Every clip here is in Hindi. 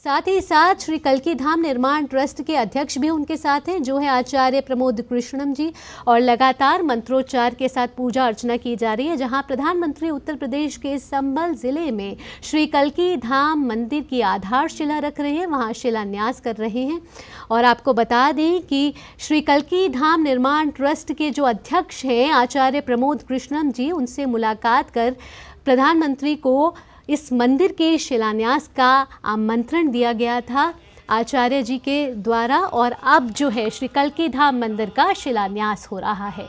साथ ही साथ श्री कल्की धाम निर्माण ट्रस्ट के अध्यक्ष भी उनके साथ हैं, जो है आचार्य प्रमोद कृष्णम जी। और लगातार मंत्रोच्चार के साथ पूजा अर्चना की जा रही है, जहां प्रधानमंत्री उत्तर प्रदेश के संभल जिले में श्री कल्की धाम मंदिर की आधारशिला रख रहे हैं, वहां शिलान्यास कर रहे हैं। और आपको बता दें कि श्री कल्की धाम निर्माण ट्रस्ट के जो अध्यक्ष हैं आचार्य प्रमोद कृष्णम जी, उनसे मुलाकात कर प्रधानमंत्री को इस मंदिर के शिलान्यास का आमंत्रण दिया गया था आचार्य जी के द्वारा, और अब जो है श्री कल्की धाम मंदिर का शिलान्यास हो रहा है।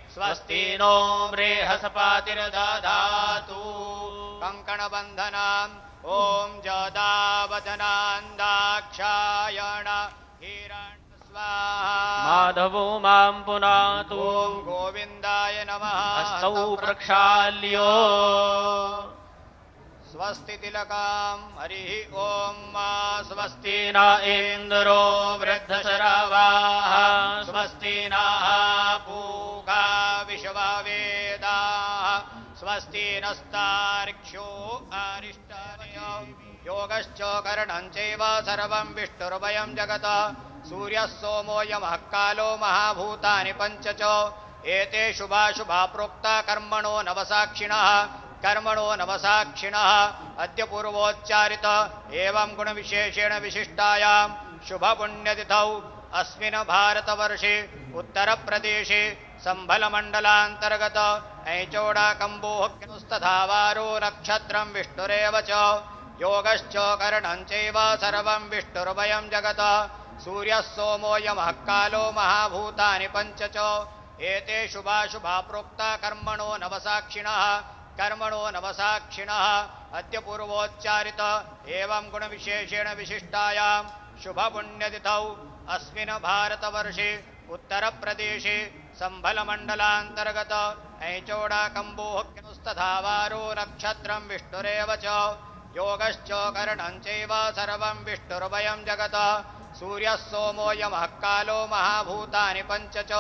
स्वस्ति नो बृहस्पतिर्दधातु कंकणबन्धनाम् ओम जदावदनान्दाक्षायण हिरण्य माधवो मां पुनातु ओम गोविंदाय नमः हस्तौ प्रक्षाल्यो स्वस्ति तिलकां हरिः ओम मा स्वस्ति न इंद्रो वृद्धशरावाः स्वस्ति नः पूषा विश्ववेदाः स्वस्ति नस्तार्क्ष्यो अरिष्टनेमिः योगश्च करणं चैव सर्वं विष्णुर्वयं जगत् सूर्यः सोमो यमः कालो महाभूतानि पञ्च च एते शुभाशुभा प्रोक्ता कर्मणो नवसाक्षिणः अद्य पूर्वोच्चारित एवं गुणविशेषेण विशिष्टायां शुभपुण्यतिथौ अस्मिन् भारतवर्षे उत्तरप्रदेशे सम्भलमण्डलान्तर्गत ऐचोडाकम्बोहस्तथा वारो नक्षत्रं विष्णुरेव च योगश्च करणं चैव सर्वं विष्णुर्वयं जगत् सूर्यः सोमो यमः कालो महाभूतानि पञ्च च एते शुभाशुभा प्रोक्ता कर्मणो नवसाक्षिणः अद्य पूर्वोच्चारित एवं गुणविशेषेण विशिष्टायां शुभपुण्यतिथौ अस्मिन् भारतवर्षे उत्तरप्रदेशे सम्भलमण्डलान्तर्गत ऐचोडाकम्बोहस्तथा वारो नक्षत्रं विष्णुरेव च योगश्च करणं चैव सर्वं विष्णुर्वयं जगत् सूर्यः सोमो यमः कालो महाभूतानि पञ्च च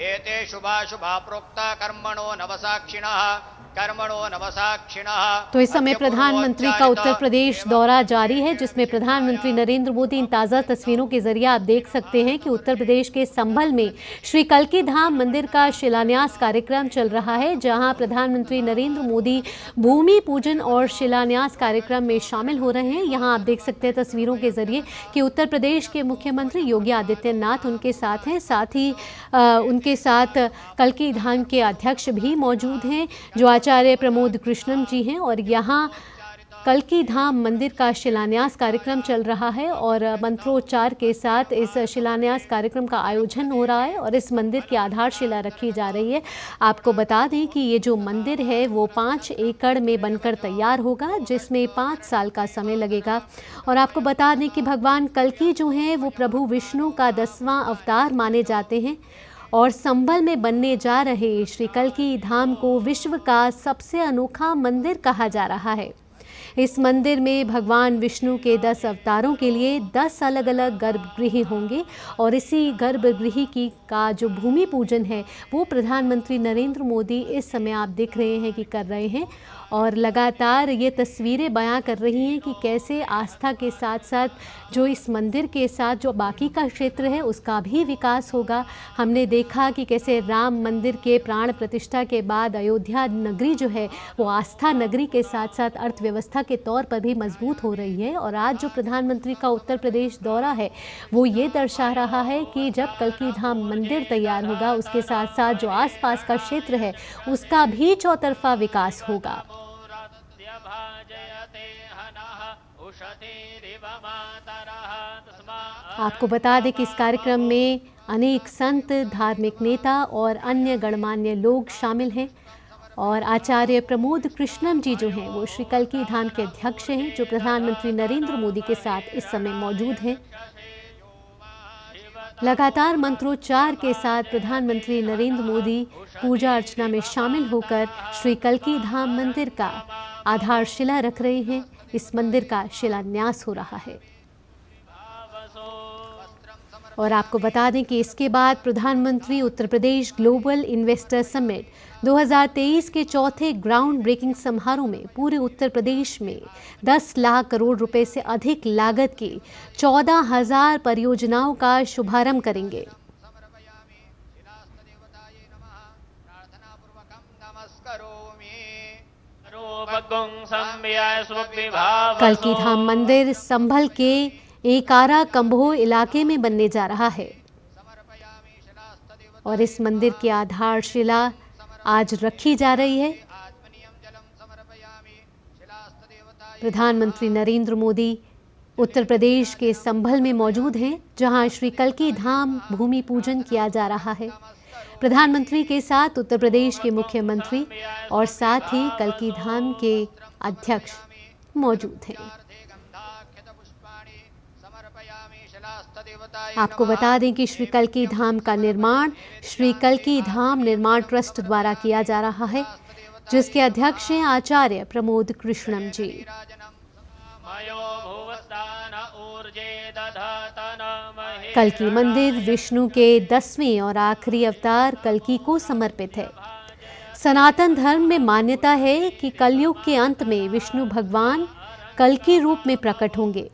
एते शुभाशुभा प्रोक्ता कर्मणो नवसाक्षिणः तो इस समय प्रधानमंत्री का उत्तर प्रदेश दौरा जारी है, जिसमें प्रधानमंत्री नरेंद्र मोदी, इन ताज़ा तस्वीरों के जरिए आप देख सकते हैं कि उत्तर प्रदेश के संभल में श्री कल्की धाम मंदिर का शिलान्यास कार्यक्रम चल रहा है, जहां प्रधानमंत्री नरेंद्र मोदी भूमि पूजन और शिलान्यास कार्यक्रम में शामिल हो रहे हैं। यहां आप देख सकते हैं तस्वीरों के जरिए कि उत्तर प्रदेश के मुख्यमंत्री योगी आदित्यनाथ उनके साथ हैं, साथ ही उनके साथ कल्की धाम के अध्यक्ष भी मौजूद हैं, जो आचार्य प्रमोद कृष्णम जी हैं। और यहाँ कल्की धाम मंदिर का शिलान्यास कार्यक्रम चल रहा है और मंत्रोच्चार के साथ इस शिलान्यास कार्यक्रम का आयोजन हो रहा है और इस मंदिर की आधारशिला रखी जा रही है। आपको बता दें कि ये जो मंदिर है वो 5 एकड़ में बनकर तैयार होगा, जिसमें 5 साल का समय लगेगा। और आपको बता दें कि भगवान कल्की जो हैं वो प्रभु विष्णु का 10वां अवतार माने जाते हैं और संभल में बनने जा रहे श्री कल्की धाम को विश्व का सबसे अनोखा मंदिर कहा जा रहा है। इस मंदिर में भगवान विष्णु के 10 अवतारों के लिए 10 अलग अलग गर्भगृह होंगे और इसी गर्भगृह का जो भूमि पूजन है वो प्रधानमंत्री नरेंद्र मोदी इस समय आप देख रहे हैं कि कर रहे हैं। और लगातार ये तस्वीरें बयां कर रही हैं कि कैसे आस्था के साथ साथ जो इस मंदिर के साथ जो बाकी का क्षेत्र है उसका भी विकास होगा। हमने देखा कि कैसे राम मंदिर के प्राण प्रतिष्ठा के बाद अयोध्या नगरी जो है वो आस्था नगरी के साथ साथ अर्थव्यवस्था के तौर पर भी मजबूत हो रही है। और आज जो प्रधानमंत्री का उत्तर प्रदेश दौरा है वो ये दर्शा रहा है कि जब कल्की धाम मंदिर तैयार होगा उसके साथ साथ जो आसपास का क्षेत्र है उसका भी चौतरफा विकास होगा। आपको बता दें कि इस कार्यक्रम में अनेक संत, धार्मिक नेता और अन्य गणमान्य लोग शामिल हैं और आचार्य प्रमोद कृष्णम जी जो हैं वो श्री कल्की धाम के अध्यक्ष हैं, जो प्रधानमंत्री नरेंद्र मोदी के साथ इस समय मौजूद हैं। लगातार मंत्रोच्चार के साथ प्रधानमंत्री नरेंद्र मोदी पूजा अर्चना में शामिल होकर श्री कल्की धाम मंदिर का आधारशिला रख रहे हैं। इस मंदिर का शिलान्यास हो रहा है। और आपको बता दें कि इसके बाद प्रधानमंत्री Uttar Pradesh global investor summit 2023 के चौथे ग्राउंड ब्रेकिंग समारोह में पूरे उत्तर प्रदेश में 10 लाख करोड़ रुपए से अधिक लागत की 14,000 परियोजनाओं का शुभारंभ करेंगे। समर्पयामि शिलास्तदेवतायै नमः प्रार्थनापूर्वकं नमस्करोमि कल्की धाम मंदिर संभल के एकारा कंभो इलाके में बनने जा रहा है समर्पयामि शिलास्तदेवतायै और इस मंदिर की आधारशिला आज रखी जा रही है। आत्मनियम जलं समर्पयामि शिलास्तदेवतायै प्रधानमंत्री नरेंद्र मोदी उत्तर प्रदेश के संभल में मौजूद हैं, जहां श्री कल्की धाम भूमि पूजन किया जा रहा है। प्रधानमंत्री के साथ उत्तर प्रदेश के मुख्यमंत्री और साथ ही कल्की धाम के अध्यक्ष मौजूद हैं। गंधाक्षतपुष्पाणि समर्पयामि शिलास्तदेवतायै आपको बता दें कि श्री कल्की धाम का निर्माण श्री कल्की धाम निर्माण ट्रस्ट द्वारा किया जा रहा है, जिसके अध्यक्ष हैं आचार्य प्रमोद कृष्णम जी। कल्की मंदिर विष्णु के 10वें और आखिरी अवतार कल्की को समर्पित है। सनातन धर्म में मान्यता है कि कलयुग के अंत में विष्णु भगवान कल्की रूप में प्रकट होंगे।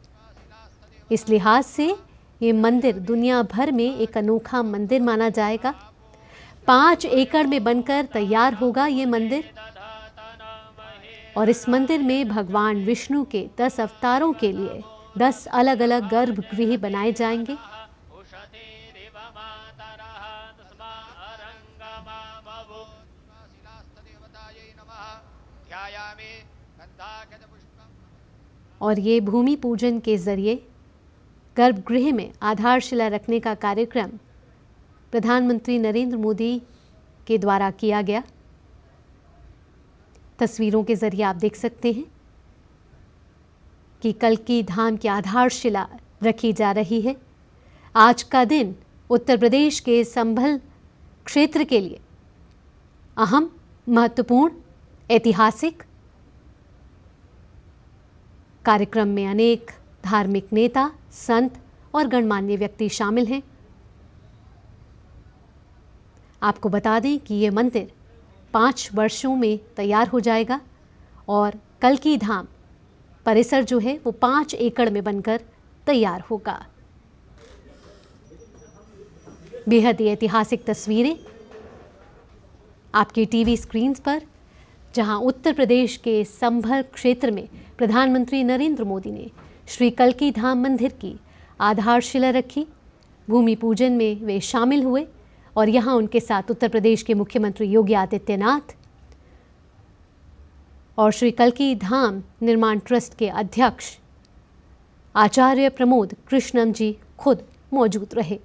इस लिहाज से ये मंदिर दुनिया भर में एक अनोखा मंदिर माना जाएगा। 5 एकड़ में बनकर तैयार होगा ये मंदिर और इस मंदिर में भगवान विष्णु के 10 अवतारों के लिए 10 अलग अलग गर्भगृह बनाए जाएंगे। और ये भूमि पूजन के जरिए गर्भगृह में आधारशिला रखने का कार्यक्रम प्रधानमंत्री नरेंद्र मोदी के द्वारा किया गया। तस्वीरों के जरिए आप देख सकते हैं कि कल्की धाम की आधारशिला रखी जा रही है। आज का दिन उत्तर प्रदेश के संभल क्षेत्र के लिए अहम, महत्वपूर्ण, ऐतिहासिक कार्यक्रम में अनेक धार्मिक नेता, संत और गणमान्य व्यक्ति शामिल हैं। आपको बता दें कि ये मंदिर 5 वर्षों में तैयार हो जाएगा और कल्की धाम परिसर जो है वो 5 एकड़ में बनकर तैयार होगा। बेहद ही ऐतिहासिक तस्वीरें आपकी टीवी स्क्रीन पर, जहां उत्तर प्रदेश के संभल क्षेत्र में प्रधानमंत्री नरेंद्र मोदी ने श्री कल्की धाम मंदिर की आधारशिला रखी। भूमि पूजन में वे शामिल हुए और यहां उनके साथ उत्तर प्रदेश के मुख्यमंत्री योगी आदित्यनाथ और श्री कल्की धाम निर्माण ट्रस्ट के अध्यक्ष आचार्य प्रमोद कृष्णम जी खुद मौजूद रहे।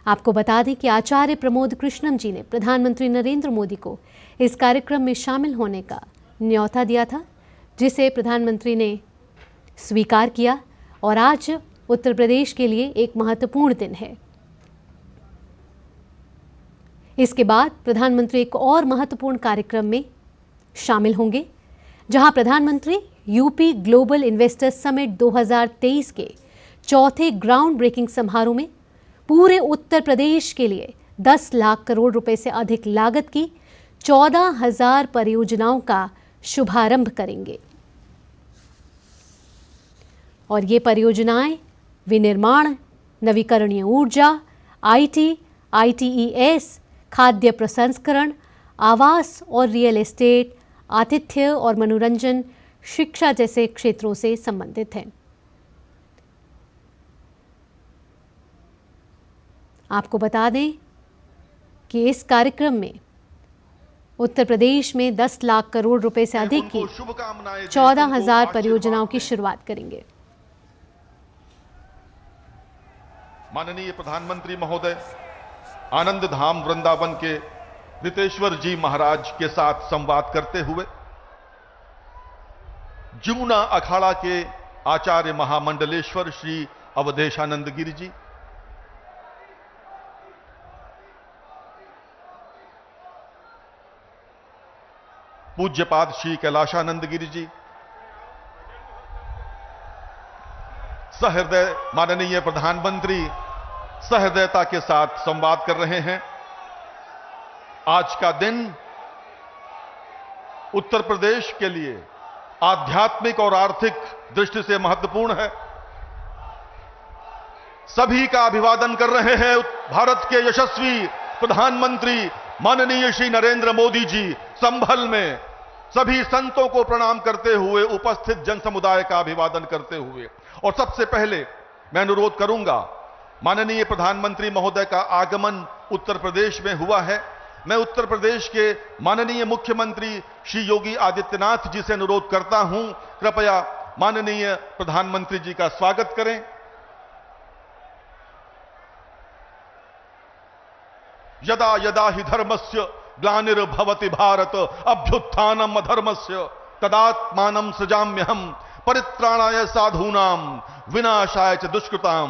आपको बता दें कि आचार्य प्रमोद कृष्णम जी ने प्रधानमंत्री नरेंद्र मोदी को इस कार्यक्रम में शामिल होने का न्योता दिया था, जिसे प्रधानमंत्री ने स्वीकार किया और आज उत्तर प्रदेश के लिए एक महत्वपूर्ण दिन है। इसके बाद प्रधानमंत्री एक और महत्वपूर्ण कार्यक्रम में शामिल होंगे, जहां प्रधानमंत्री यूपी ग्लोबल इन्वेस्टर समिट 2023 के चौथे ग्राउंड ब्रेकिंग समारोह में पूरे उत्तर प्रदेश के लिए 10 लाख करोड़ रुपए से अधिक लागत की 14,000 परियोजनाओं का शुभारंभ करेंगे। और ये परियोजनाएं विनिर्माण, नवीकरणीय ऊर्जा, आईटी, आईटीईएस, खाद्य प्रसंस्करण, आवास और रियल एस्टेट, आतिथ्य और मनोरंजन, शिक्षा जैसे क्षेत्रों से संबंधित हैं। आपको बता दें कि इस कार्यक्रम में उत्तर प्रदेश में 10 लाख करोड़ रुपए से अधिक की 14,000 परियोजनाओं की शुरुआत करेंगे। माननीय प्रधानमंत्री महोदय आनंद धाम वृंदावन के रितेश्वर जी महाराज के साथ संवाद करते हुए जमुना अखाड़ा के आचार्य महामंडलेश्वर श्री अवधेशानंद गिरि जी, पूज्यपाद श्री कैलाशानंद गिरि जी, सहृदय माननीय प्रधानमंत्री सहृदयता के साथ संवाद कर रहे हैं। आज का दिन उत्तर प्रदेश के लिए आध्यात्मिक और आर्थिक दृष्टि से महत्वपूर्ण है। सभी का अभिवादन कर रहे हैं भारत के यशस्वी प्रधानमंत्री माननीय श्री नरेंद्र मोदी जी। संभल में सभी संतों को प्रणाम करते हुए, उपस्थित जन समुदाय का अभिवादन करते हुए, और सबसे पहले मैं अनुरोध करूंगा, माननीय प्रधानमंत्री महोदय का आगमन उत्तर प्रदेश में हुआ है। मैं उत्तर प्रदेश के माननीय मुख्यमंत्री श्री योगी आदित्यनाथ जी से अनुरोध करता हूं, कृपया माननीय प्रधानमंत्री जी का स्वागत करें। यदा यदा हि धर्मस्य ग्लानिर्भवति भारत अभ्युत्थानम् अधर्मस्य तदात्मानं सृजाम्यहम् परित्राणाय साधूनां विनाशाय च दुष्कृतां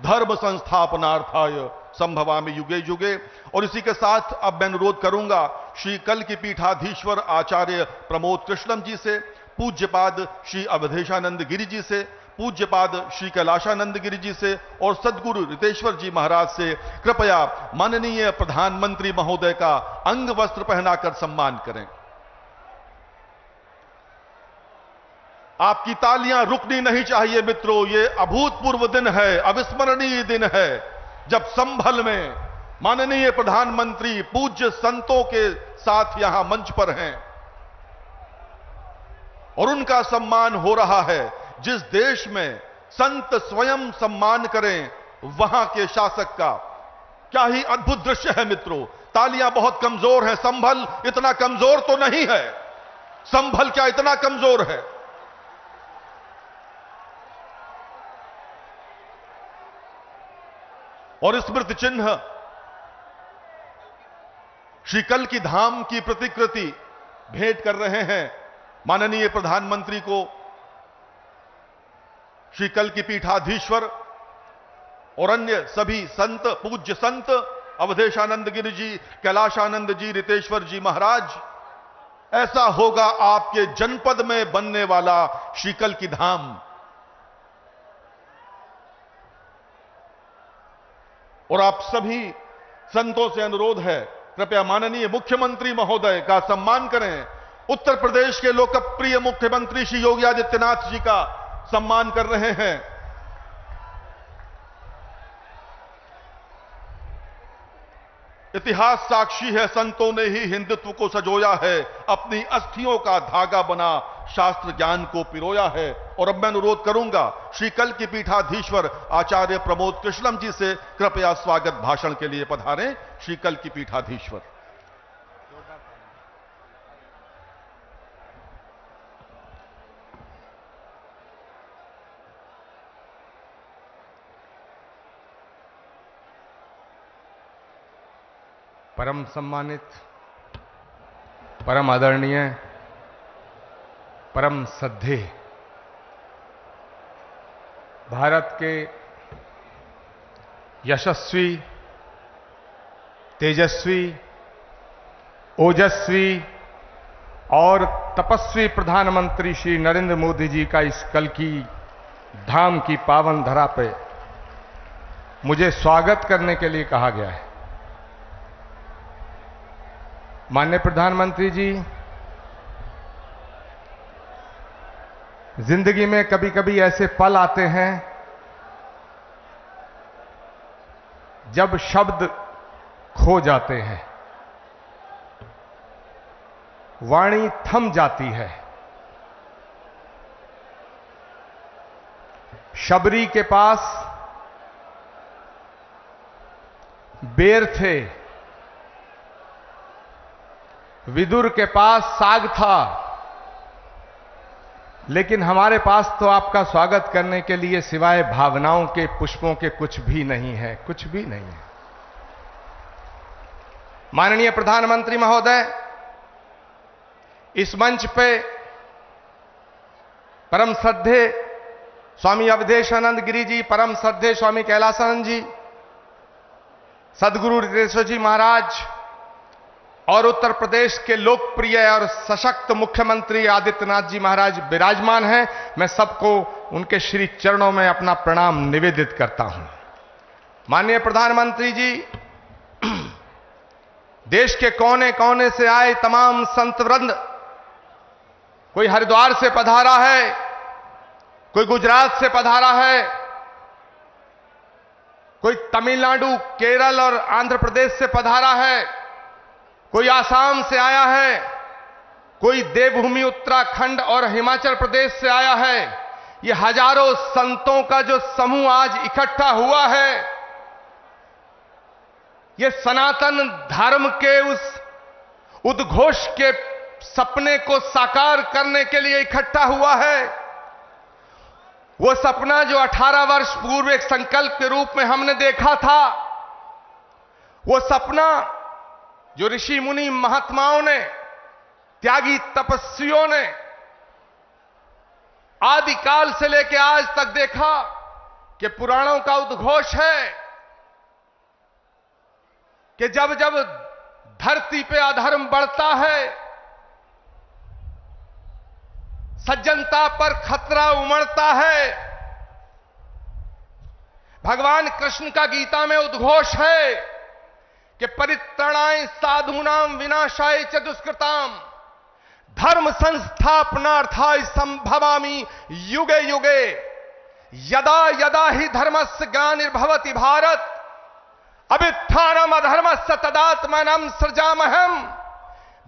धर्म संस्थापनार्थाय संभवामि युगे युगे। और इसी के साथ अब मैं अनुरोध करूंगा श्री कल की पीठाधीश्वर आचार्य प्रमोद कृष्णम जी से, पूज्यपाद श्री अवधेशानंद गिरि जी से, पूज्यपाद श्री कैलाशानंद गिरि जी से और सद्गुरु रितेश्वर जी महाराज से कृपया माननीय प्रधानमंत्री महोदय का अंग वस्त्र पहनाकर सम्मान करें। आपकी तालियां रुकनी नहीं चाहिए मित्रों। ये अभूतपूर्व दिन है, अविस्मरणीय दिन है, जब संभल में माननीय प्रधानमंत्री पूज्य संतों के साथ यहां मंच पर हैं और उनका सम्मान हो रहा है। जिस देश में संत स्वयं सम्मान करें, वहां के शासक का क्या ही अद्भुत दृश्य है मित्रों। तालियां बहुत कमजोर हैं, संभल इतना कमजोर तो नहीं है। संभल क्या इतना कमजोर है? और स्मृति चिन्ह श्री कल की धाम की प्रतिकृति भेंट कर रहे हैं माननीय प्रधानमंत्री को श्री कल की पीठाधीश्वर और अन्य सभी संत, पूज्य संत अवधेशानंद गिरि जी, कैलाशानंद जी, रितेश्वर जी महाराज। ऐसा होगा आपके जनपद में बनने वाला श्री कल की धाम। और आप सभी संतों से अनुरोध है, कृपया माननीय मुख्यमंत्री महोदय का सम्मान करें। उत्तर प्रदेश के लोकप्रिय मुख्यमंत्री श्री योगी आदित्यनाथ जी का सम्मान कर रहे हैं। इतिहास साक्षी है, संतों ने ही हिंदुत्व को सजोया है, अपनी अस्थियों का धागा बना शास्त्र ज्ञान को पिरोया है। और अब मैं अनुरोध करूंगा श्री कल की पीठाधीश्वर आचार्य प्रमोद कृष्णम जी से, कृपया स्वागत भाषण के लिए पधारें श्री कल की पीठाधीश्वर। परम सम्मानित, परम आदरणीय, परम श्रद्धेय भारत के यशस्वी, तेजस्वी, ओजस्वी और तपस्वी प्रधानमंत्री श्री नरेंद्र मोदी जी का इस कल की धाम की पावन धरा पे मुझे स्वागत करने के लिए कहा गया है। माननीय प्रधानमंत्री जी, जिंदगी में कभी कभी ऐसे पल आते हैं जब शब्द खो जाते हैं, वाणी थम जाती है। शबरी के पास बेर थे, विदुर के पास साग था, लेकिन हमारे पास तो आपका स्वागत करने के लिए सिवाय भावनाओं के, पुष्पों के कुछ भी नहीं है, कुछ भी नहीं है। माननीय प्रधानमंत्री महोदय, इस मंच पे परम श्रद्धेय स्वामी अवधेशानंद गिरि जी, परम श्रद्धेय स्वामी कैलाशानंद जी, सद्गुरु रितेश्वर जी महाराज और उत्तर प्रदेश के लोकप्रिय और सशक्त मुख्यमंत्री आदित्यनाथ जी महाराज विराजमान हैं। मैं सबको उनके श्री चरणों में अपना प्रणाम निवेदित करता हूं। माननीय प्रधानमंत्री जी, देश के कोने कोने से आए तमाम संत वृंद, कोई हरिद्वार से पधारा है, कोई गुजरात से पधारा है, कोई तमिलनाडु, केरल और आंध्र प्रदेश से पधारा है, कोई आसाम से आया है, कोई देवभूमि उत्तराखंड और हिमाचल प्रदेश से आया है। ये हजारों संतों का जो समूह आज इकट्ठा हुआ है, ये सनातन धर्म के उस उद्घोष के सपने को साकार करने के लिए इकट्ठा हुआ है। वो सपना जो 18 वर्ष पूर्व एक संकल्प के रूप में हमने देखा था, वो सपना जो ऋषि मुनि महात्माओं ने, त्यागी तपस्वियों ने आदिकाल से लेकर आज तक देखा कि पुराणों का उद्घोष है कि जब जब धरती पे अधर्म बढ़ता है, सज्जनता पर खतरा उमड़ता है, भगवान कृष्ण का गीता में उद्घोष है कि परित्राणाय साधूनाम विनाशाय च दुष्कृताम धर्म संस्थापनार्थाय संभवामि युगे युगे यदा यदा ही धर्मस्य ग्लानिर्भवति भारत अभ्युत्थानम अधर्मस्य तदात्मानं सृजामहम।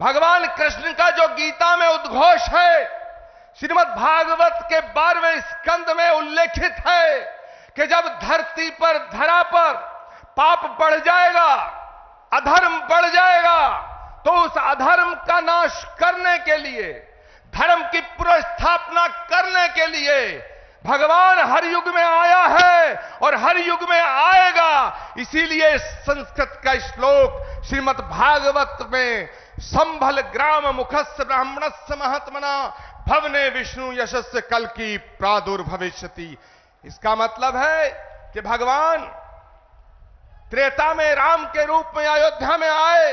भगवान कृष्ण का जो गीता में उद्घोष है, श्रीमद् भागवत के 12वें स्कंद में उल्लेखित है कि जब धरती पर, धरा पर पाप बढ़ जाएगा, अधर्म बढ़ जाएगा, तो उस अधर्म का नाश करने के लिए, धर्म की पुनर्स्थापना करने के लिए भगवान हर युग में आया है और हर युग में आएगा। इसीलिए संस्कृत का श्लोक श्रीमद् भागवत में संभल ग्राम मुखस्य ब्राह्मणस्य महात्मना भवने विष्णु यशस्य कल की प्रादुर्भविष्यति। इसका मतलब है कि भगवान त्रेता में राम के रूप में अयोध्या में आए,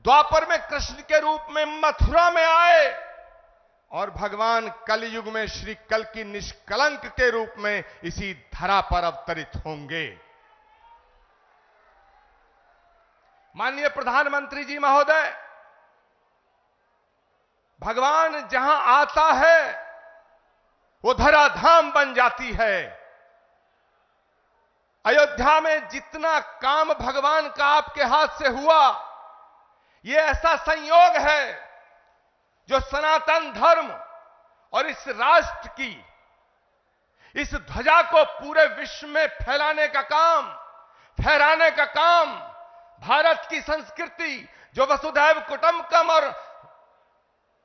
द्वापर में कृष्ण के रूप में मथुरा में आए, और भगवान कलयुग में श्री कल की निष्कलंक के रूप में इसी धरा पर अवतरित होंगे। माननीय प्रधानमंत्री जी महोदय, भगवान जहां आता है वो धराधाम बन जाती है। अयोध्या में जितना काम भगवान का आपके हाथ से हुआ, ये ऐसा संयोग है जो सनातन धर्म और इस राष्ट्र की, इस ध्वजा को पूरे विश्व में फैलाने का काम, फहराने का काम, भारत की संस्कृति जो वसुधैव कुटुंबकम और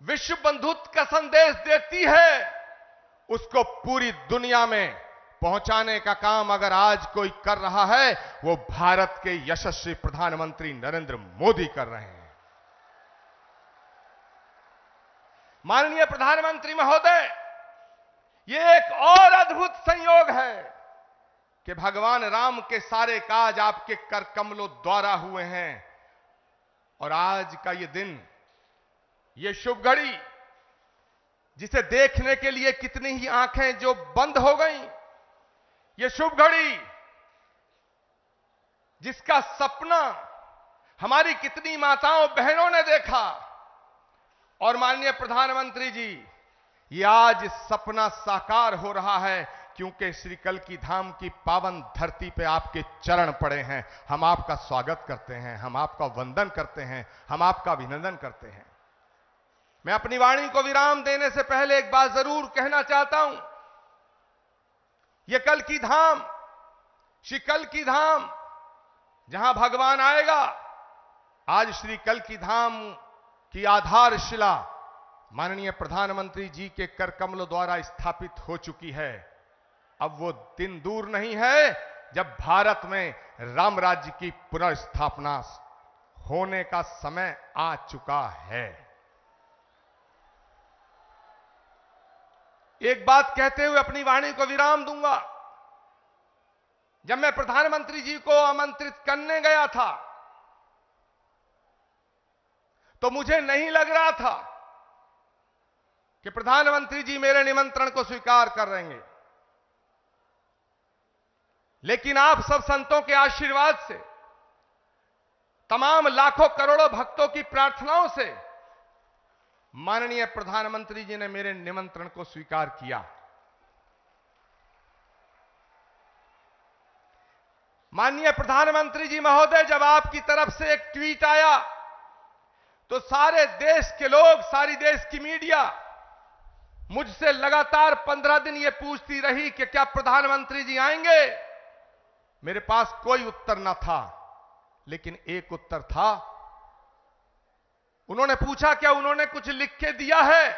विश्व बंधुत्व का संदेश देती है, उसको पूरी दुनिया में पहुंचाने का काम अगर आज कोई कर रहा है, वो भारत के यशस्वी प्रधानमंत्री नरेंद्र मोदी कर रहे हैं। माननीय प्रधानमंत्री महोदय, ये एक और अद्भुत संयोग है कि भगवान राम के सारे काज आपके कर कमलों द्वारा हुए हैं, और आज का ये दिन, ये शुभ घड़ी, जिसे देखने के लिए कितनी ही आंखें जो बंद हो गईं, ये शुभ घड़ी जिसका सपना हमारी कितनी माताओं बहनों ने देखा, और माननीय प्रधानमंत्री जी, ये आज सपना साकार हो रहा है क्योंकि श्री कल की धाम की पावन धरती पे आपके चरण पड़े हैं। हम आपका स्वागत करते हैं, हम आपका वंदन करते हैं, हम आपका अभिनंदन करते हैं। मैं अपनी वाणी को विराम देने से पहले एक बात जरूर कहना चाहता हूं। ये कल की धाम, श्री कल की धाम जहां भगवान आएगा, आज श्री कल की धाम की आधारशिला माननीय प्रधानमंत्री जी के कर कमलों द्वारा स्थापित हो चुकी है। अब वो दिन दूर नहीं है जब भारत में राम राज्य की पुनर्स्थापना होने का समय आ चुका है। एक बात कहते हुए अपनी वाणी को विराम दूंगा। जब मैं प्रधानमंत्री जी को आमंत्रित करने गया था तो मुझे नहीं लग रहा था कि प्रधानमंत्री जी मेरे निमंत्रण को स्वीकार कर लेंगे। लेकिन आप सब संतों के आशीर्वाद से, तमाम लाखों करोड़ों भक्तों की प्रार्थनाओं से माननीय प्रधानमंत्री जी ने मेरे निमंत्रण को स्वीकार किया। माननीय प्रधानमंत्री जी महोदय, जब आपकी तरफ से एक ट्वीट आया तो सारे देश के लोग, सारी देश की मीडिया मुझसे लगातार 15 दिन ये पूछती रही कि क्या प्रधानमंत्री जी आएंगे। मेरे पास कोई उत्तर न था, लेकिन एक उत्तर था। उन्होंने पूछा क्या उन्होंने कुछ लिख के दिया है।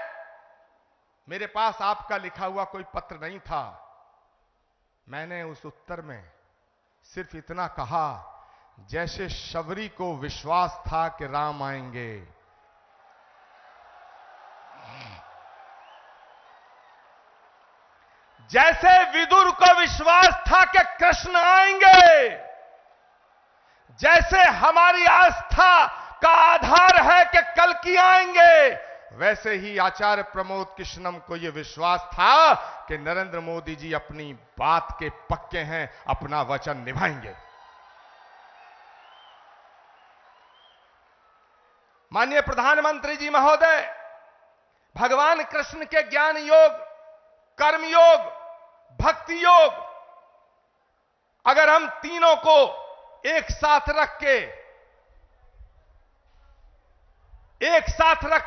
मेरे पास आपका लिखा हुआ कोई पत्र नहीं था। मैंने उस उत्तर में सिर्फ इतना कहा, जैसे शबरी को विश्वास था कि राम आएंगे, जैसे विदुर को विश्वास था कि कृष्ण आएंगे, जैसे हमारी आस्था का आधार है कि कल्कि आएंगे, वैसे ही आचार्य प्रमोद कृष्णम को यह विश्वास था कि नरेंद्र मोदी जी अपनी बात के पक्के हैं, अपना वचन निभाएंगे। माननीय प्रधानमंत्री जी महोदय, भगवान कृष्ण के ज्ञान योग, कर्म योग, भक्ति योग, अगर हम तीनों को एक साथ रख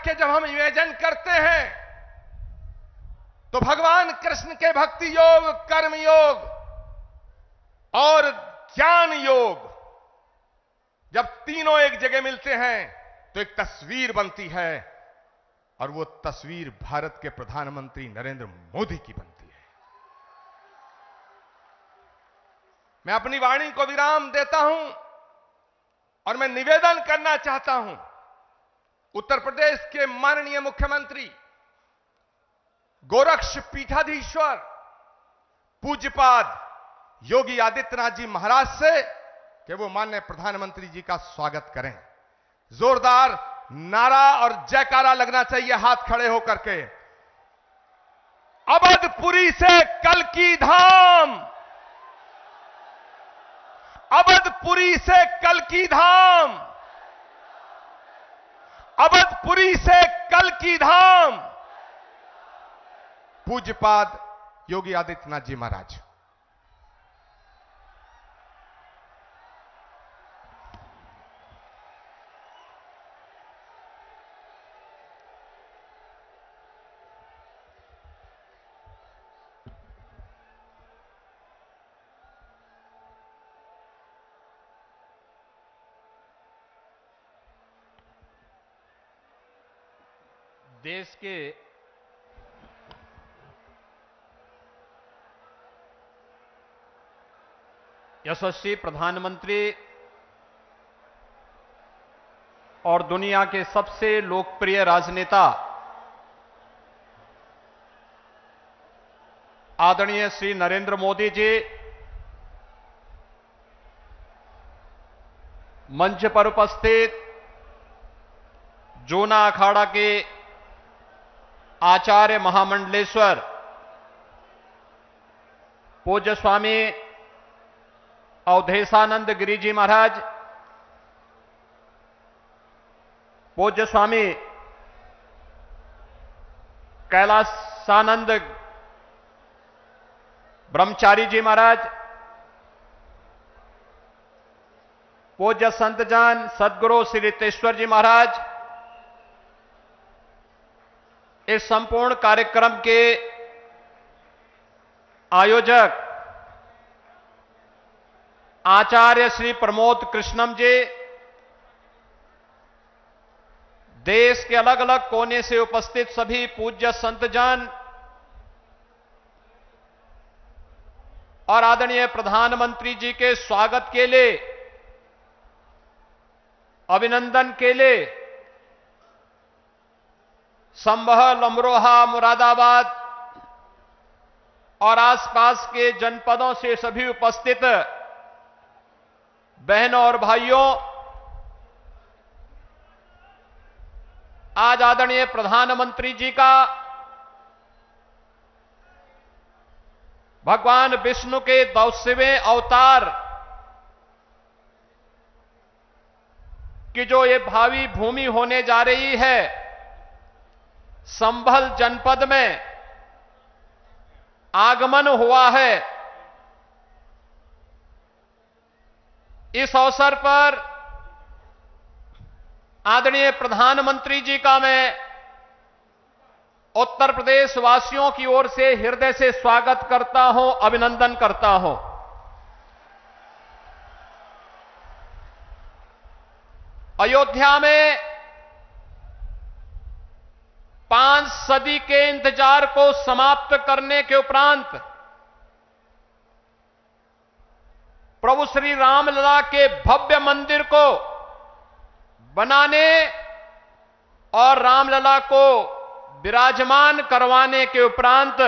के जब हम इमेजिन करते हैं, तो भगवान कृष्ण के भक्ति योग, कर्म योग और ज्ञान योग जब तीनों एक जगह मिलते हैं तो एक तस्वीर बनती है, और वो तस्वीर भारत के प्रधानमंत्री नरेंद्र मोदी की बनती है। मैं अपनी वाणी को विराम देता हूं और मैं निवेदन करना चाहता हूं उत्तर प्रदेश के माननीय मुख्यमंत्री गोरक्ष पीठाधीश्वर पूज्यपाद योगी आदित्यनाथ जी महाराज से कि वो माननीय प्रधानमंत्री जी का स्वागत करें। जोरदार नारा और जयकारा लगना चाहिए हाथ खड़े होकर के। अवधपुरी से कल्कि धाम, अवधपुरी से कल्कि धाम, अवधपुरी से कल्कि धाम। पूज्यपाद योगी आदित्यनाथ जी महाराज। देश के यशस्वी प्रधानमंत्री और दुनिया के सबसे लोकप्रिय राजनेता आदरणीय श्री नरेंद्र मोदी जी मंच पर उपस्थित जूना अखाड़ा के आचार्य महामंडलेश्वर पूज्य स्वामी अवधेशानंद गिरी जी महाराज, पूज्य स्वामी कैलासानंद ब्रह्मचारी जी महाराज, पूज्य संतजान सदगुरु श्री रितेश्वर जी महाराज, इस संपूर्ण कार्यक्रम के आयोजक आचार्य श्री प्रमोद कृष्णम जी, देश के अलग अलग कोने से उपस्थित सभी पूज्य संतजन और आदरणीय प्रधानमंत्री जी के स्वागत के लिए, अभिनंदन के लिए संभल, अमरोहा, मुरादाबाद और आसपास के जनपदों से सभी उपस्थित बहनों और भाइयों, आज आदरणीय प्रधानमंत्री जी का भगवान विष्णु के 200वें अवतार की जो ये भावी भूमि होने जा रही है, संभल जनपद में आगमन हुआ है। इस अवसर पर आदरणीय प्रधानमंत्री जी का मैं उत्तर प्रदेश वासियों की ओर से हृदय से स्वागत करता हूं, अभिनंदन करता हूं। अयोध्या में 5 सदी के इंतजार को समाप्त करने के उपरांत प्रभु श्री रामलला के भव्य मंदिर को बनाने और रामलला को विराजमान करवाने के उपरांत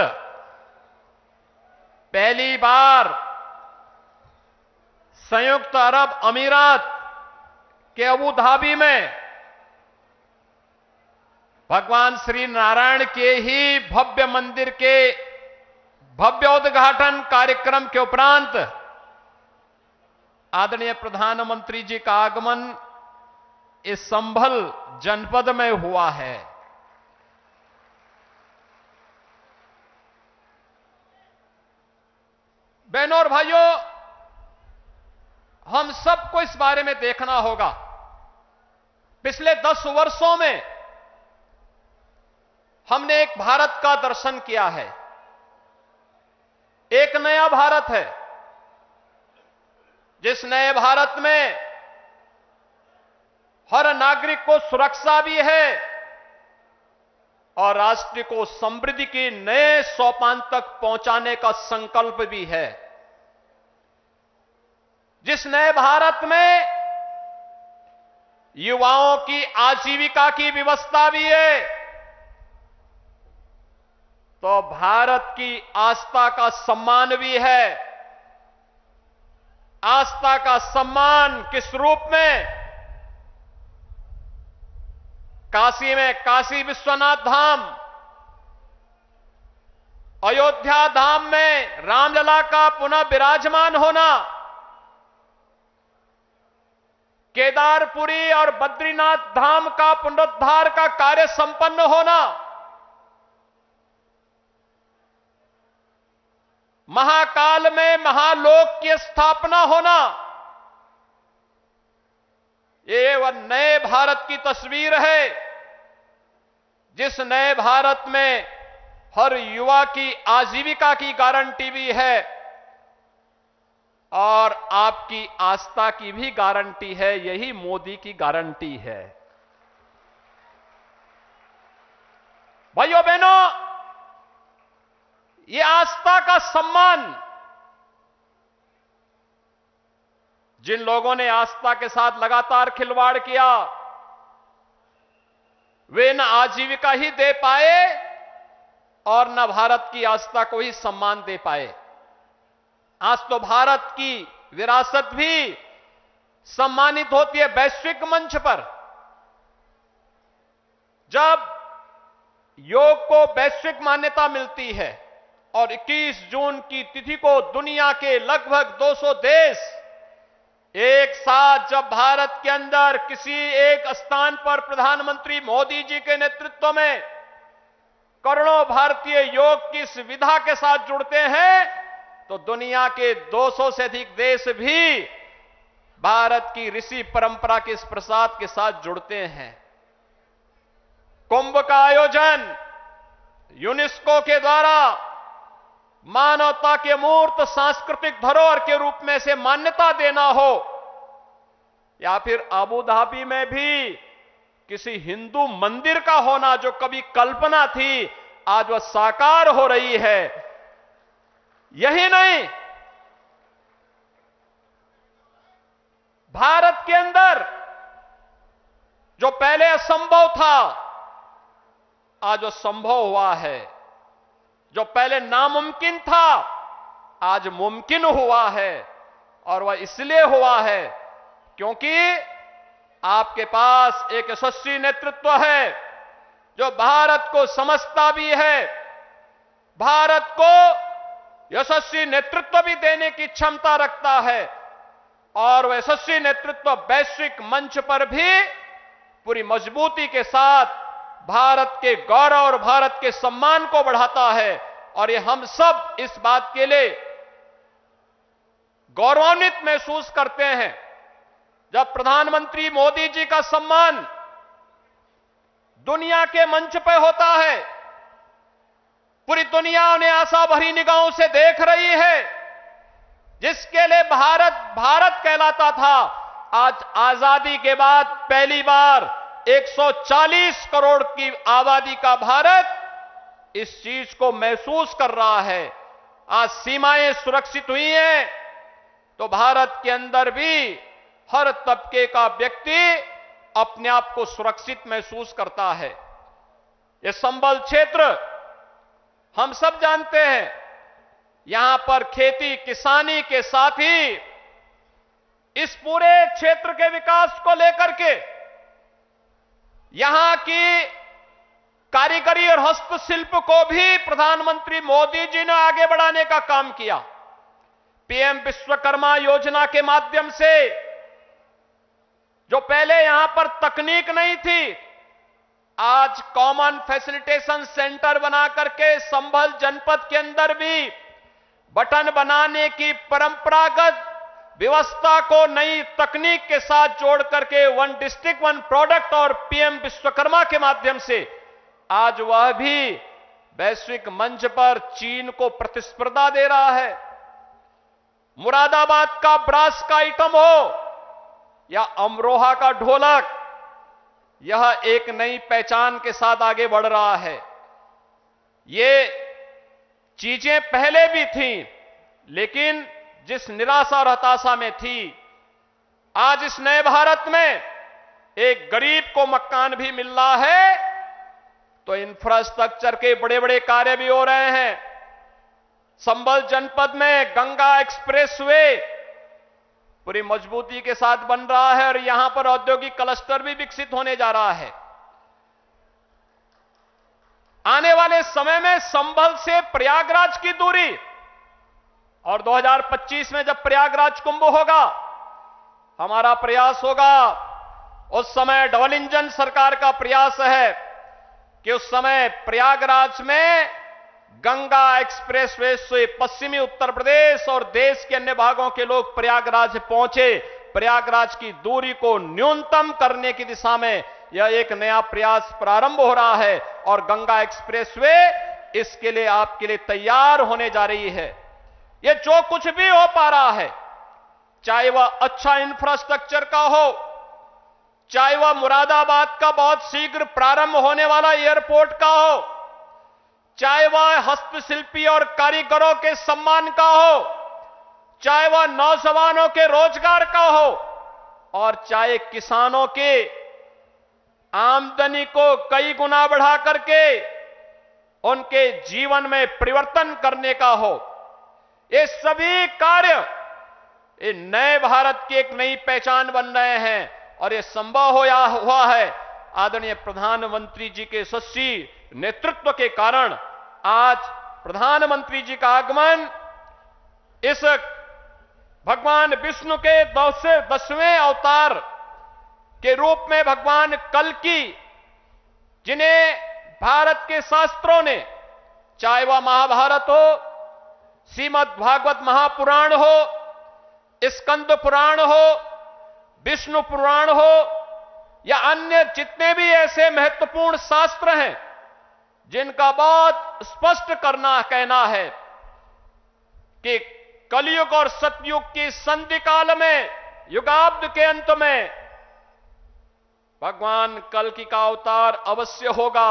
पहली बार संयुक्त अरब अमीरात के अबू धाबी में भगवान श्री नारायण के ही भव्य मंदिर के भव्य उद्घाटन कार्यक्रम के उपरांत आदरणीय प्रधानमंत्री जी का आगमन इस संभल जनपद में हुआ है। बहनों और भाइयों, हम सबको इस बारे में देखना होगा। पिछले 10 वर्षों में हमने एक भारत का दर्शन किया है। एक नया भारत है, जिस नए भारत में हर नागरिक को सुरक्षा भी है और राष्ट्र को समृद्धि के नए सोपान तक पहुंचाने का संकल्प भी है। जिस नए भारत में युवाओं की आजीविका की व्यवस्था भी है, तो भारत की आस्था का सम्मान भी है। आस्था का सम्मान किस रूप में? काशी में काशी विश्वनाथ धाम, अयोध्या धाम में रामलला का पुनः विराजमान होना, केदारपुरी और बद्रीनाथ धाम का पुनरुद्धार का कार्य संपन्न होना, महाकाल में महालोक की स्थापना होना, ये वह नए भारत की तस्वीर है, जिस नए भारत में हर युवा की आजीविका की गारंटी भी है और आपकी आस्था की भी गारंटी है। यही मोदी की गारंटी है। भाइयों बहनों, ये आस्था का सम्मान जिन लोगों ने आस्था के साथ लगातार खिलवाड़ किया, वे न आजीविका ही दे पाए और न भारत की आस्था को ही सम्मान दे पाए। आज तो भारत की विरासत भी सम्मानित होती है वैश्विक मंच पर। जब योग को वैश्विक मान्यता मिलती है और 21 जून की तिथि को दुनिया के लगभग 200 देश एक साथ जब भारत के अंदर किसी एक स्थान पर प्रधानमंत्री मोदी जी के नेतृत्व में करोड़ों भारतीय योग की इस विधा के साथ जुड़ते हैं, तो दुनिया के 200 से अधिक देश भी भारत की ऋषि परंपरा के इस प्रसाद के साथ जुड़ते हैं। कुंभ का आयोजन यूनेस्को के द्वारा मानवता के मूर्त सांस्कृतिक धरोहर के रूप में से मान्यता देना हो, या फिर अबू धाबी में भी किसी हिंदू मंदिर का होना जो कभी कल्पना थी, आज वह साकार हो रही है। यही नहीं, भारत के अंदर जो पहले असंभव था, आज वो संभव हुआ है। जो पहले नामुमकिन था, आज मुमकिन हुआ है। और वह इसलिए हुआ है क्योंकि आपके पास एक यशस्वी नेतृत्व है जो भारत को समझता भी है, भारत को यशस्वी नेतृत्व भी देने की क्षमता रखता है और वह यशस्वी नेतृत्व वैश्विक मंच पर भी पूरी मजबूती के साथ भारत के गौरव और भारत के सम्मान को बढ़ाता है। और ये हम सब इस बात के लिए गौरवान्वित महसूस करते हैं जब प्रधानमंत्री मोदी जी का सम्मान दुनिया के मंच पर होता है। पूरी दुनिया उन्हें आशा भरी निगाहों से देख रही है। जिसके लिए भारत भारत कहलाता था, आज आजादी के बाद पहली बार 140 करोड़ की आबादी का भारत इस चीज को महसूस कर रहा है। आज सीमाएं सुरक्षित हुई हैं तो भारत के अंदर भी हर तबके का व्यक्ति अपने आप को सुरक्षित महसूस करता है। यह संबल क्षेत्र हम सब जानते हैं, यहां पर खेती किसानी के साथ ही इस पूरे क्षेत्र के विकास को लेकर के यहां की कारीगरी और हस्तशिल्प को भी प्रधानमंत्री मोदी जी ने आगे बढ़ाने का काम किया। पीएम विश्वकर्मा योजना के माध्यम से जो पहले यहां पर तकनीक नहीं थी, आज कॉमन फैसिलिटेशन सेंटर बना करके संभल जनपद के अंदर भी बटन बनाने की परंपरागत व्यवस्था को नई तकनीक के साथ जोड़ करके वन डिस्ट्रिक्ट वन प्रोडक्ट और पीएम विश्वकर्मा के माध्यम से आज वह भी वैश्विक मंच पर चीन को प्रतिस्पर्धा दे रहा है। मुरादाबाद का ब्रास का आइटम हो या अमरोहा का ढोलक, यह एक नई पहचान के साथ आगे बढ़ रहा है। ये चीजें पहले भी थीं, लेकिन जिस निराशा और हताशा में थी, आज इस नए भारत में एक गरीब को मकान भी मिल रहा है तो इंफ्रास्ट्रक्चर के बड़े बड़े कार्य भी हो रहे हैं। संभल जनपद में गंगा एक्सप्रेसवे पूरी मजबूती के साथ बन रहा है और यहां पर औद्योगिक क्लस्टर भी विकसित होने जा रहा है। आने वाले समय में संभल से प्रयागराज की दूरी और 2025 में जब प्रयागराज कुंभ होगा, हमारा प्रयास होगा, उस समय डबल इंजन सरकार का प्रयास है कि उस समय प्रयागराज में गंगा एक्सप्रेसवे से पश्चिमी उत्तर प्रदेश और देश के अन्य भागों के लोग प्रयागराज पहुंचे। प्रयागराज की दूरी को न्यूनतम करने की दिशा में यह एक नया प्रयास प्रारंभ हो रहा है और गंगा एक्सप्रेसवे इसके लिए आपके लिए तैयार होने जा रही है। यह जो कुछ भी हो पा रहा है, चाहे वह अच्छा इंफ्रास्ट्रक्चर का हो, चाहे वह मुरादाबाद का बहुत शीघ्र प्रारंभ होने वाला एयरपोर्ट का हो, चाहे वह हस्तशिल्पी और कारीगरों के सम्मान का हो, चाहे वह नौजवानों के रोजगार का हो और चाहे किसानों के आमदनी को कई गुना बढ़ा करके उनके जीवन में परिवर्तन करने का हो। ये सभी कार्य ये नए भारत की एक नई पहचान बन रहे हैं और ये संभव हुआ है आदरणीय प्रधानमंत्री जी के यशस्वी नेतृत्व के कारण। आज प्रधानमंत्री जी का आगमन इस भगवान विष्णु के 10वें अवतार के रूप में भगवान कल्कि, जिन्हें भारत के शास्त्रों ने, चाहे वह महाभारत हो, श्रीमद् भागवत महापुराण हो, स्कंद पुराण हो, विष्णु पुराण हो या अन्य जितने भी ऐसे महत्वपूर्ण शास्त्र हैं जिनका बहुत स्पष्ट कहना है कि कलयुग और सतयुग की संधि काल में, युगाब्द के अंत में भगवान कल्कि का अवतार अवश्य होगा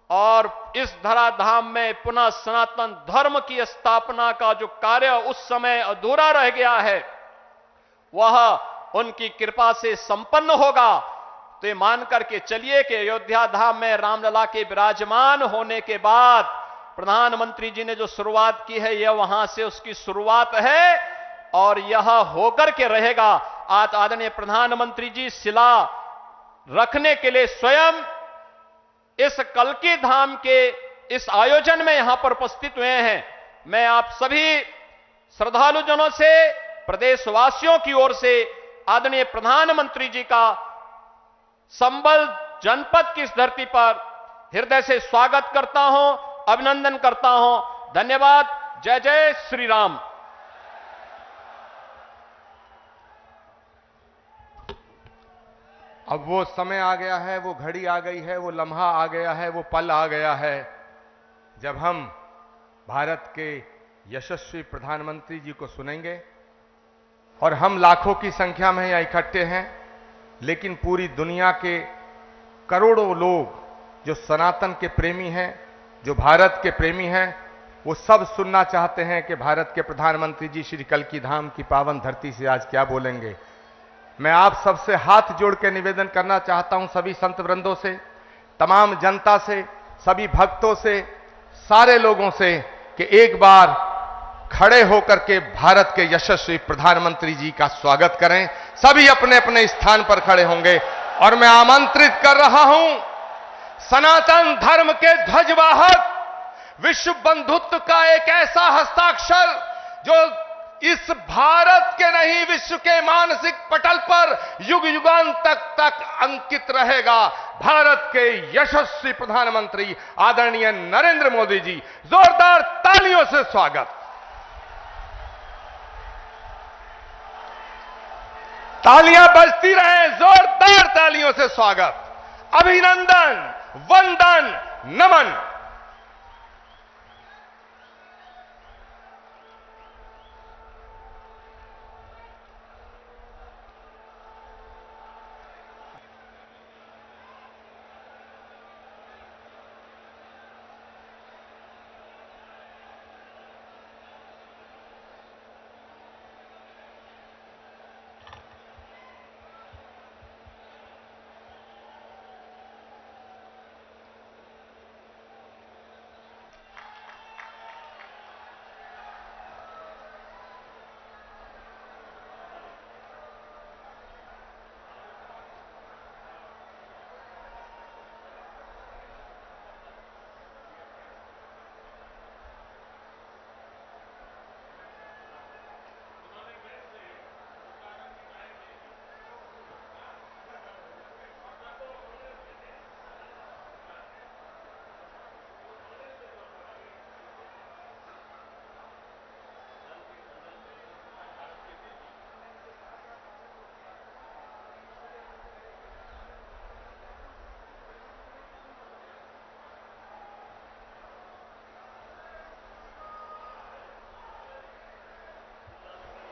और इस धराधाम में पुनः सनातन धर्म की स्थापना का जो कार्य उस समय अधूरा रह गया है वह उनकी कृपा से संपन्न होगा। तो ये मान करके चलिए कि अयोध्या धाम में रामलला के विराजमान होने के बाद प्रधानमंत्री जी ने जो शुरुआत की है, यह वहां से उसकी शुरुआत है और यह होकर के रहेगा। आज आदरणीय प्रधानमंत्री जी शिला रखने के लिए स्वयं इस कल्कि धाम के इस आयोजन में यहां पर उपस्थित हुए हैं। मैं आप सभी श्रद्धालुजनों से, प्रदेशवासियों की ओर से आदरणीय प्रधानमंत्री जी का संबल जनपद की इस धरती पर हृदय से स्वागत करता हूं, अभिनंदन करता हूं। धन्यवाद। जय जय श्री राम। अब वो समय आ गया है, वो घड़ी आ गई है, वो लम्हा आ गया है, वो पल आ गया है जब हम भारत के यशस्वी प्रधानमंत्री जी को सुनेंगे। और हम लाखों की संख्या में यहाँ इकट्ठे हैं, लेकिन पूरी दुनिया के करोड़ों लोग जो सनातन के प्रेमी हैं, जो भारत के प्रेमी हैं, वो सब सुनना चाहते हैं कि भारत के प्रधानमंत्री जी श्री कल्की धाम की पावन धरती से आज क्या बोलेंगे। मैं आप सबसे हाथ जोड़ के निवेदन करना चाहता हूं, सभी संत वृंदों से, तमाम जनता से, सभी भक्तों से, सारे लोगों से, कि एक बार खड़े होकर के भारत के यशस्वी प्रधानमंत्री जी का स्वागत करें। सभी अपने अपने स्थान पर खड़े होंगे और मैं आमंत्रित कर रहा हूं सनातन धर्म के ध्वजवाहक, विश्व बंधुत्व का एक ऐसा हस्ताक्षर जो इस भारत के नहीं विश्व के मानसिक पटल पर युग युगांत तक अंकित रहेगा। भारत के यशस्वी प्रधानमंत्री आदरणीय नरेंद्र मोदी जी, जोरदार तालियों से स्वागत। तालियां बजती रहें, जोरदार तालियों से स्वागत, अभिनंदन, वंदन, नमन।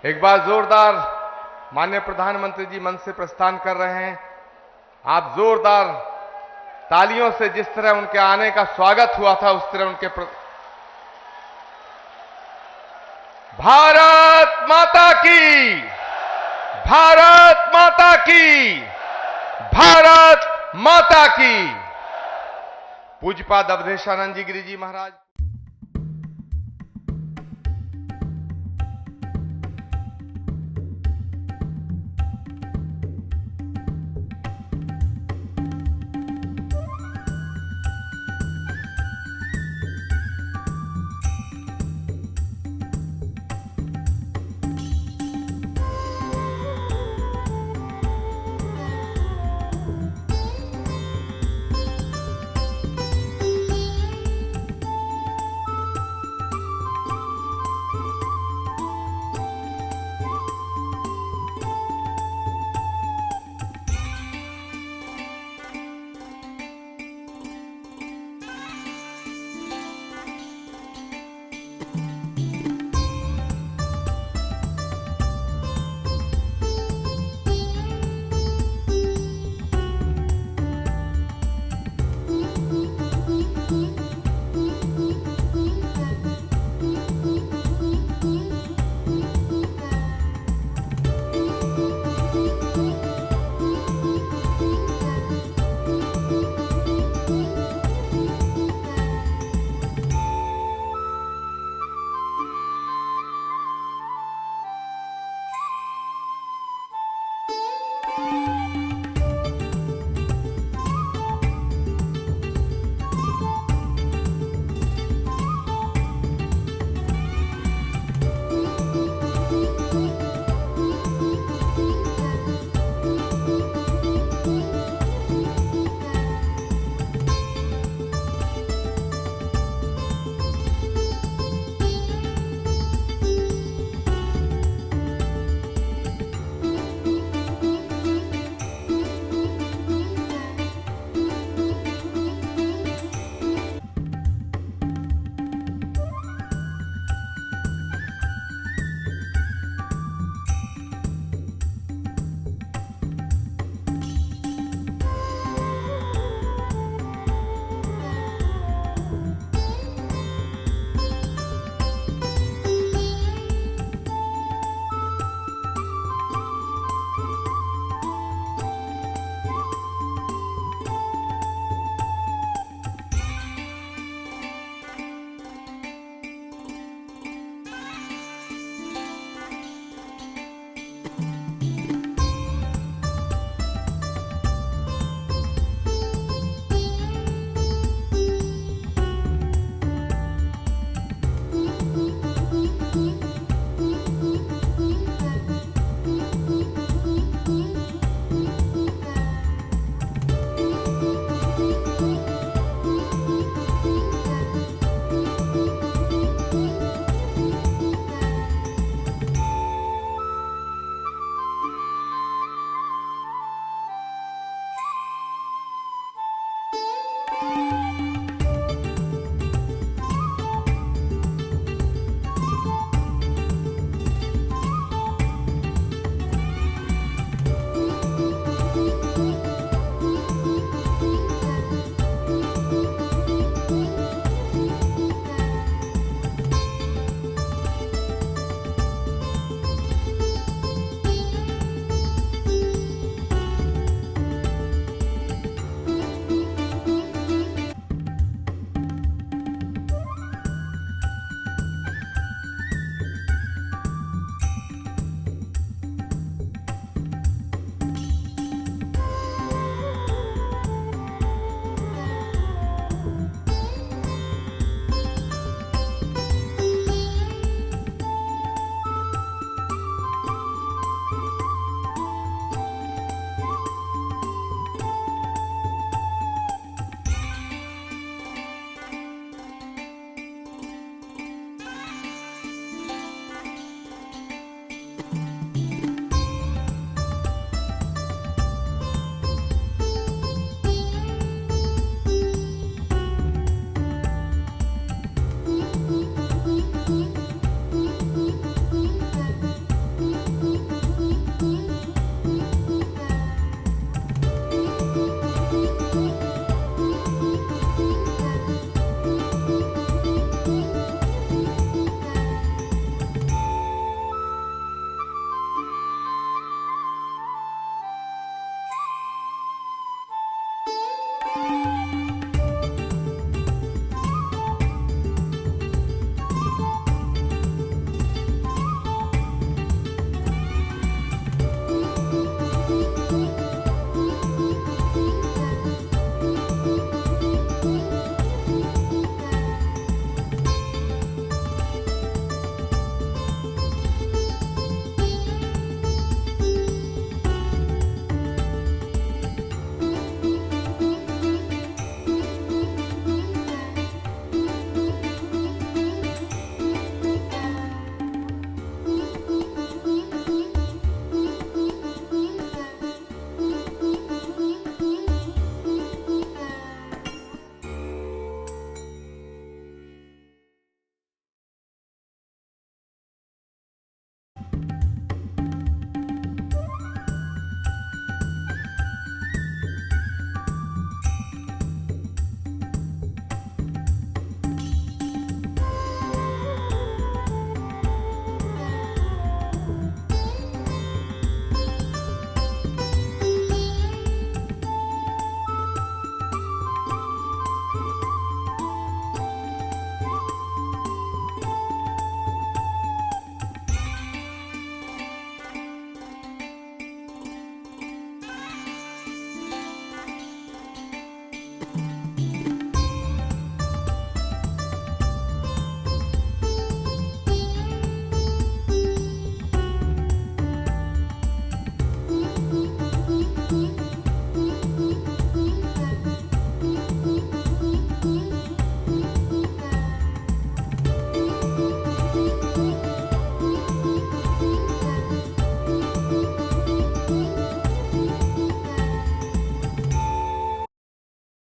एक बार जोरदार माननीय प्रधानमंत्री जी मंच से प्रस्थान कर रहे हैं। आप जोरदार तालियों से जिस तरह उनके आने का स्वागत हुआ था, उस तरह उनके भारत माता की, भारत माता की, भारत माता की। पूज्यपाद अवधेशानंद जी गिरि जी महाराज।